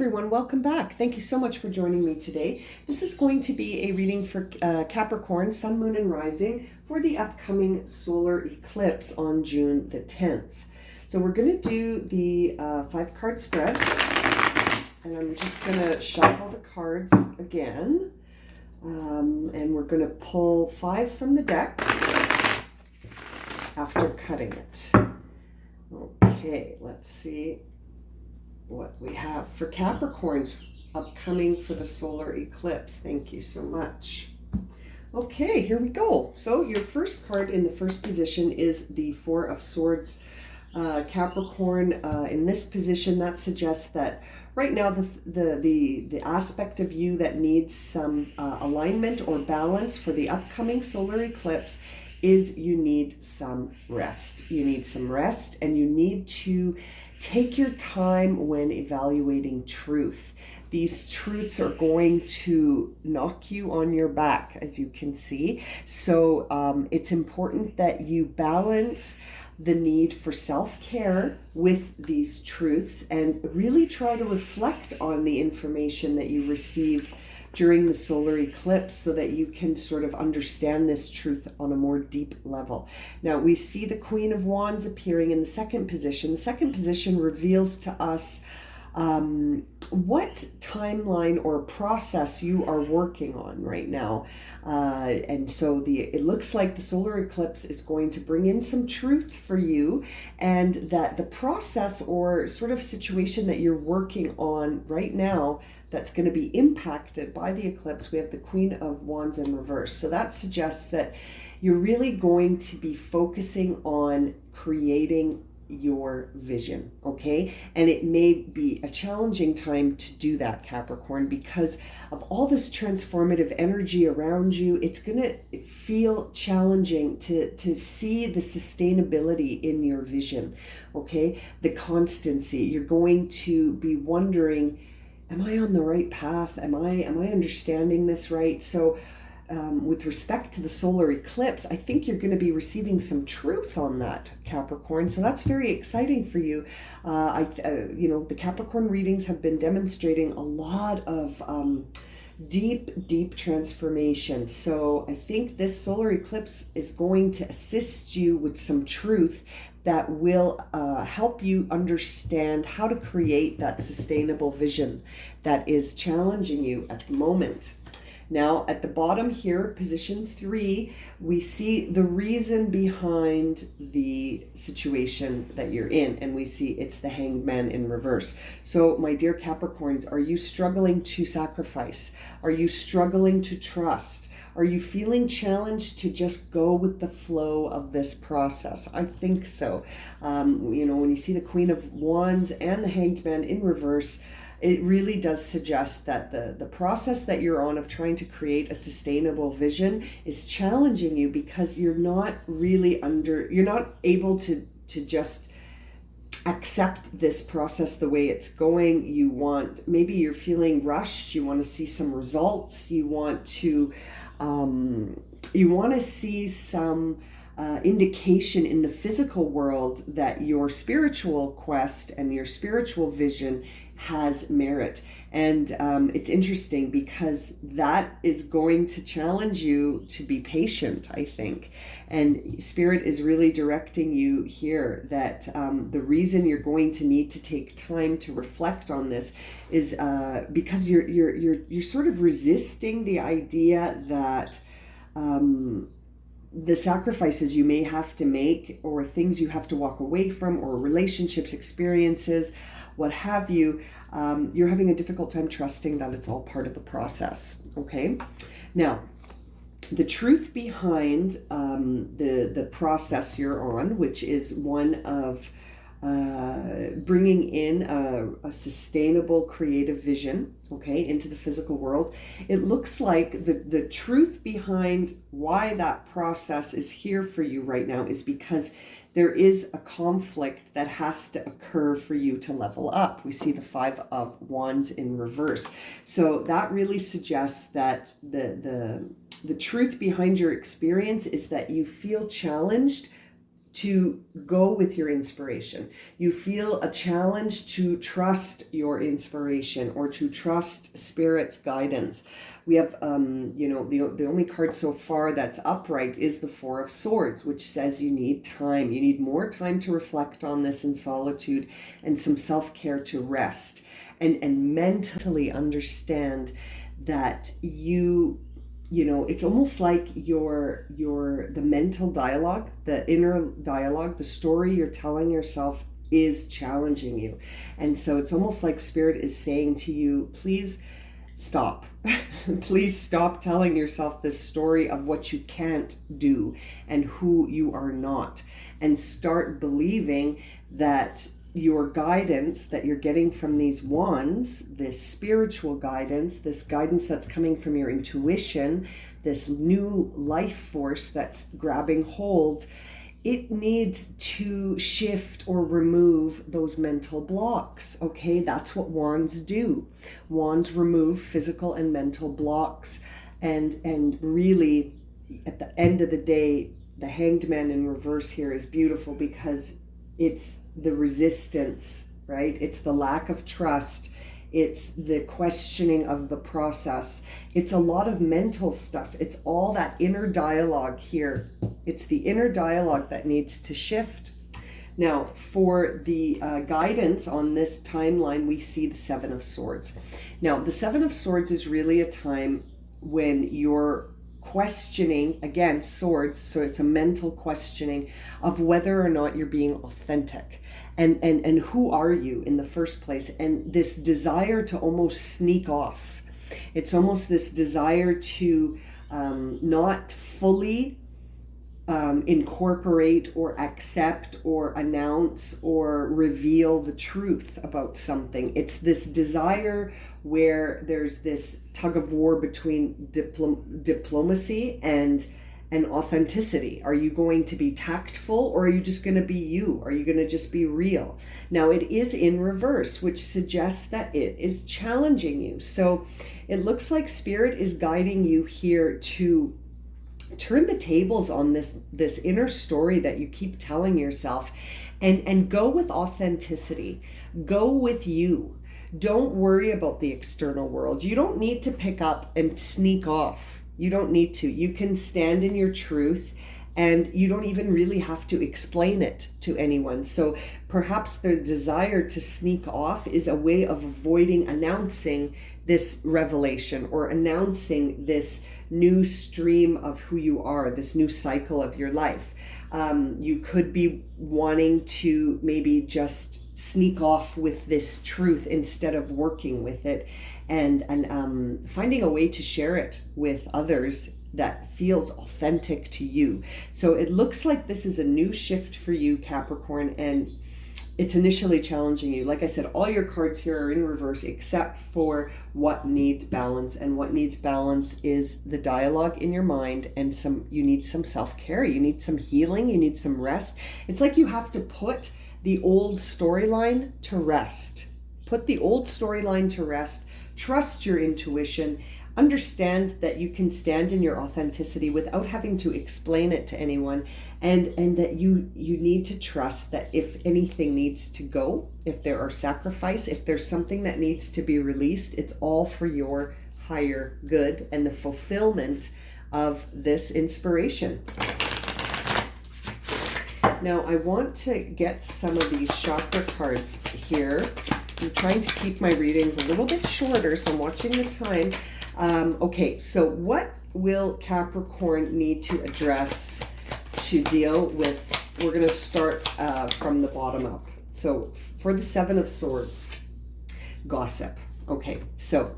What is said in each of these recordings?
everyone, welcome back. Thank you so much for joining me today. This is going to be a reading for Capricorn, Sun, Moon, and Rising for the upcoming solar eclipse on June the 10th. So we're going to do the 5-card spread, and I'm just going to shuffle the cards again, and we're going to pull 5 from the deck after cutting it. Okay, let's see what we have for Capricorns upcoming for the solar eclipse. Thank you so much. Okay, here we go. So your first card in the first position is the 4 of Swords. Capricorn, in this position, that suggests that right now the aspect of you that needs some alignment or balance for the upcoming solar eclipse is you need some rest. You need some rest, and you need to take your time when evaluating truth. These truths are going to knock you on your back, as you can see. So it's important that you balance the need for self-care with these truths and really try to reflect on the information that you receive during the solar eclipse so that you can sort of understand this truth on a more deep level. Now, we see the Queen of Wands appearing in the second position. The second position reveals to us what timeline or process you are working on right now. And so it looks like the solar eclipse is going to bring in some truth for you, and that the process or sort of situation that you're working on right now that's going to be impacted by the eclipse, we have the Queen of Wands in reverse. So that suggests that you're really going to be focusing on creating your vision, okay? And it may be a challenging time to do that, Capricorn, because of all this transformative energy around you. It's going to feel challenging to see the sustainability in your vision, okay? The constancy. You're going to be wondering, am I on the right path? Am I understanding this right? So with respect to the solar eclipse, I think you're going to be receiving some truth on that, Capricorn. So that's very exciting for you. The Capricorn readings have been demonstrating a lot of deep transformation. So I think this solar eclipse is going to assist you with some truth that will help you understand how to create that sustainable vision that is challenging you at the moment. Now, at the bottom here, position 3, we see the reason behind the situation that you're in, and we see it's the Hanged Man in reverse. So, my dear Capricorns, are you struggling to sacrifice? Are you struggling to trust? Are you feeling challenged to just go with the flow of this process? I think so. When you see the Queen of Wands and the Hanged Man in reverse, it really does suggest that the process that you're on of trying to create a sustainable vision is challenging you because you're not able to just accept this process the way it's going. Maybe you're feeling rushed. You want to see some results. You want to see some indication in the physical world that your spiritual quest and your spiritual vision has merit. And it's interesting because that is going to challenge you to be patient, I think. And Spirit is really directing you here that the reason you're going to need to take time to reflect on this is because you're sort of resisting the idea that the sacrifices you may have to make, or things you have to walk away from, or relationships, experiences, what have you, you're having a difficult time trusting that it's all part of the process, okay? Now, the truth behind the process you're on, which is one of bringing in a sustainable creative vision, okay, into the physical world. It looks like the truth behind why that process is here for you right now is because there is a conflict that has to occur for you to level up. We see the 5 of Wands in reverse. So that really suggests that the truth behind your experience is that you feel challenged to go with your inspiration. You feel a challenge to trust your inspiration or to trust Spirit's guidance. We have, the only card so far that's upright is the Four of Swords, which says you need time. You need more time to reflect on this in solitude and some self-care to rest and mentally understand that it's almost like the mental dialogue, the inner dialogue, the story you're telling yourself is challenging you. And so it's almost like Spirit is saying to you, please stop. Please stop telling yourself this story of what you can't do and who you are not, and start believing that your guidance that you're getting from these wands, this spiritual guidance, this guidance that's coming from your intuition, this new life force that's grabbing hold, it needs to shift or remove those mental blocks. Okay, that's what wands do. Wands remove physical and mental blocks, and really at the end of the day, the Hanged Man in reverse here is beautiful because it's the resistance, right? It's the lack of trust. It's the questioning of the process. It's a lot of mental stuff. It's all that inner dialogue here. It's the inner dialogue that needs to shift. Now, for the guidance on this timeline, we see the Seven of Swords. Now, the Seven of Swords is really a time when you're questioning, again, swords, so it's a mental questioning of whether or not you're being authentic, and who are you in the first place, and this desire to almost sneak off. It's almost this desire to not fully incorporate or accept or announce or reveal the truth about something. It's this desire where there's this tug of war between diplomacy and authenticity. Are you going to be tactful, or are you just going to be you? Are you going to just be real? Now, it is in reverse, which suggests that it is challenging you. So it looks like Spirit is guiding you here to turn the tables on this inner story that you keep telling yourself, and go with authenticity. Go with you. Don't worry about the external world. You don't need to pick up and sneak off. You don't need to. You can stand in your truth, and you don't even really have to explain it to anyone. So perhaps the desire to sneak off is a way of avoiding announcing this revelation or announcing this new stream of who you are, this new cycle of your life. You could be wanting to maybe just sneak off with this truth instead of working with it, and finding a way to share it with others that feels authentic to you. So it looks like this is a new shift for you, Capricorn, and it's initially challenging you. Like I said, all your cards here are in reverse except for what needs balance. And what needs balance is the dialogue in your mind, and you need some self-care. You need some healing. You need some rest. It's like you have to put the old storyline to rest. Put the old storyline to rest. Trust your intuition. Understand that you can stand in your authenticity without having to explain it to anyone, and that you need to trust that if anything needs to go, if there are sacrifice, if there's something that needs to be released, it's all for your higher good and the fulfillment of this inspiration. Now, I want to get some of these chakra cards here. I'm trying to keep my readings a little bit shorter, so I'm watching the time. Okay, so what will Capricorn need to address to deal with? We're going to start from the bottom up. So for the Seven of Swords, gossip. Okay, so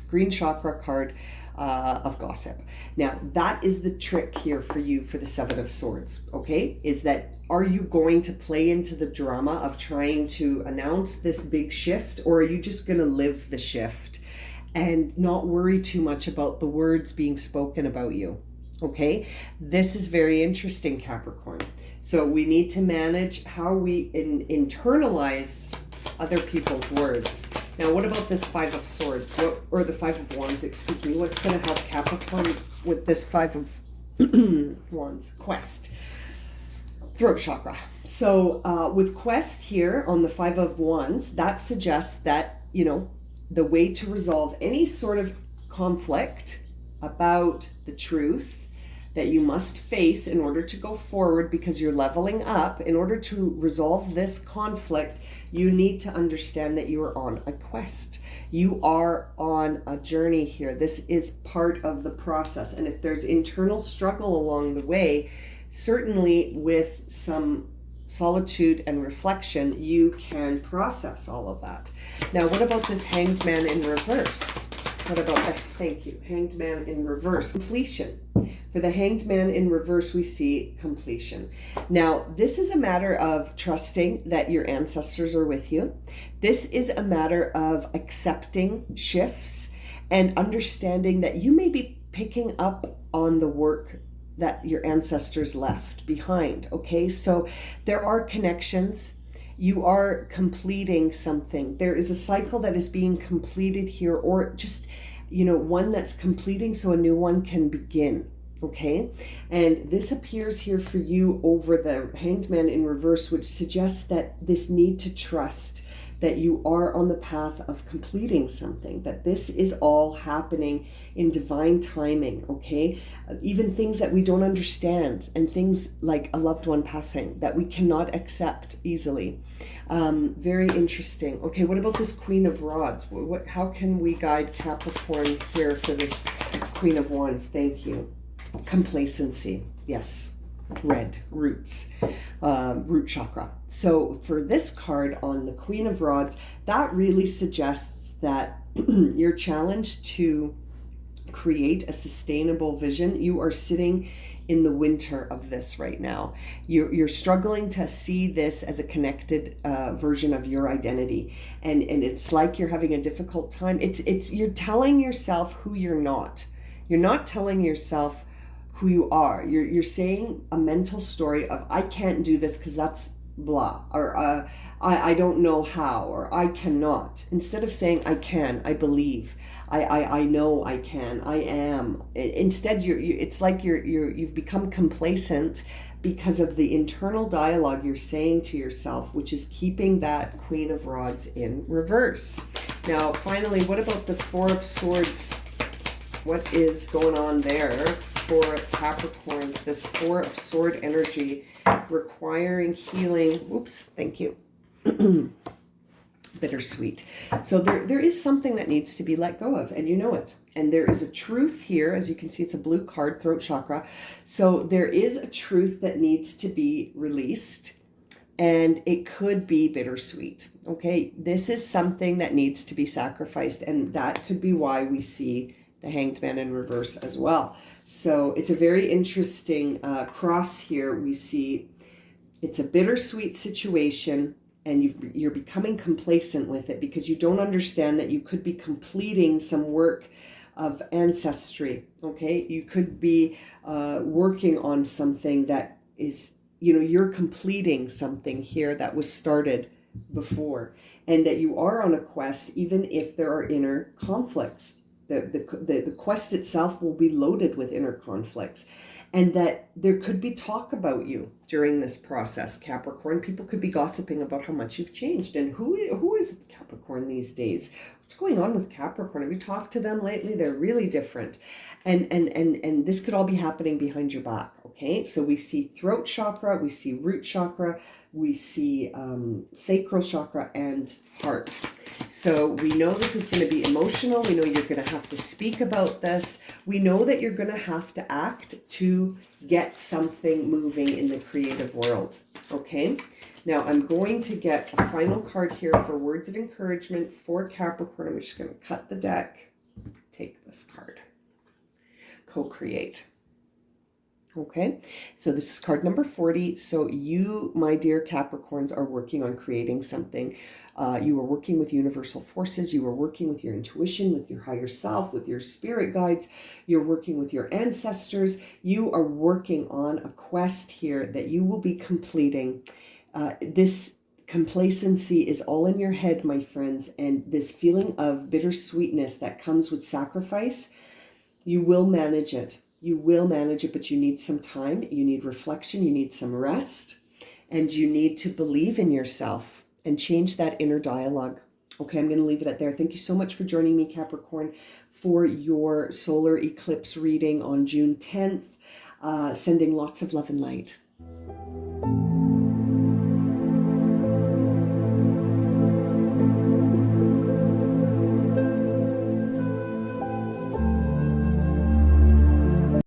green chakra card of gossip. Now, that is the trick here for you for the Seven of Swords, okay? Is that, are you going to play into the drama of trying to announce this big shift, or are you just going to live the shift and not worry too much about the words being spoken about you? Okay, this is very interesting, Capricorn. So we need to manage how we internalize other people's words. Now, what about this Five of Swords? Or the Five of Wands, excuse me. What's going to help Capricorn with this Five of Wands? Quest. throat chakra. So with quest here on the 5 of Wands, that suggests that, the way to resolve any sort of conflict about the truth that you must face in order to go forward, because you're leveling up. In order to resolve this conflict, you need to understand that you are on a quest. You are on a journey here. This is part of the process. And if there's internal struggle along the way, certainly with some solitude and reflection, you can process all of that. Now, what about this Hanged Man in reverse? What about the, thank you, Hanged Man in reverse? Completion. For the Hanged Man in reverse, we see completion. Now, this is a matter of trusting that your ancestors are with you. This is a matter of accepting shifts and understanding that you may be picking up on the work that your ancestors left behind. Okay, so there are connections. You are completing something. There is a cycle that is being completed here, or just, one that's completing so a new one can begin. Okay, and this appears here for you over the Hanged Man in reverse, which suggests that this need to trust that you are on the path of completing something, that this is all happening in divine timing. Okay, even things that we don't understand, and things like a loved one passing that we cannot accept easily. Very interesting. Okay, what about this Queen of Rods? How can we guide Capricorn here for this Queen of Wands? Thank you. Complacency. Yes. Red. Roots. Root chakra. So for this card on the Queen of Rods, that really suggests that you're challenged to create a sustainable vision. You are sitting in the winter of this right now. You're struggling to see this as a connected version of your identity, and it's like you're having a difficult time. You're telling yourself who you're not. You're not telling yourself who you are. You're saying a mental story of, I can't do this because that's blah, or I don't know how, or I cannot, instead of saying I can, I believe, I know I can, I am. Instead, it's like you've become complacent because of the internal dialogue you're saying to yourself, which is keeping that Queen of Rods in reverse. Now, finally, what about the Four of Swords? What is going on there for Capricorns? This Four of Sword energy requiring healing. Oops, thank you. Bittersweet. So there is something that needs to be let go of, and you know it. And there is a truth here. As you can see, it's a blue card, throat chakra. So there is a truth that needs to be released, and it could be bittersweet. Okay, this is something that needs to be sacrificed, and that could be why we see the Hanged Man in reverse as well. So it's a very interesting cross here. We see it's a bittersweet situation, and you're becoming complacent with it because you don't understand that you could be completing some work of ancestry. Okay, you could be working on something that is, you're completing something here that was started before, and that you are on a quest, even if there are inner conflicts. The quest itself will be loaded with inner conflicts, and that there could be talk about you during this process, Capricorn. People could be gossiping about how much you've changed, and who is Capricorn these days? What's going on with Capricorn? Have you talked to them lately? They're really different, and this could all be happening behind your back. Okay, so we see throat chakra, we see root chakra, we see sacral chakra, and heart. So we know this is going to be emotional. We know you're going to have to speak about this. We know that you're going to have to act to get something moving in the creative world. Okay, now I'm going to get a final card here for words of encouragement for Capricorn. I'm just going to cut the deck. Take this card. Co-create. Okay, so this is card number 40. So you, my dear Capricorns, are working on creating something. You are working with universal forces. You are working with your intuition, with your higher self, with your spirit guides. You're working with your ancestors. You are working on a quest here that you will be completing. This complacency is all in your head, my friends, and this feeling of bittersweetness that comes with sacrifice, you will manage it. You will manage it, but you need some time. You need reflection. You need some rest. and you need to believe in yourself and change that inner dialogue. Okay, I'm going to leave it at there. Thank you so much for joining me, Capricorn, for your solar eclipse reading on June 10th. Sending lots of love and light.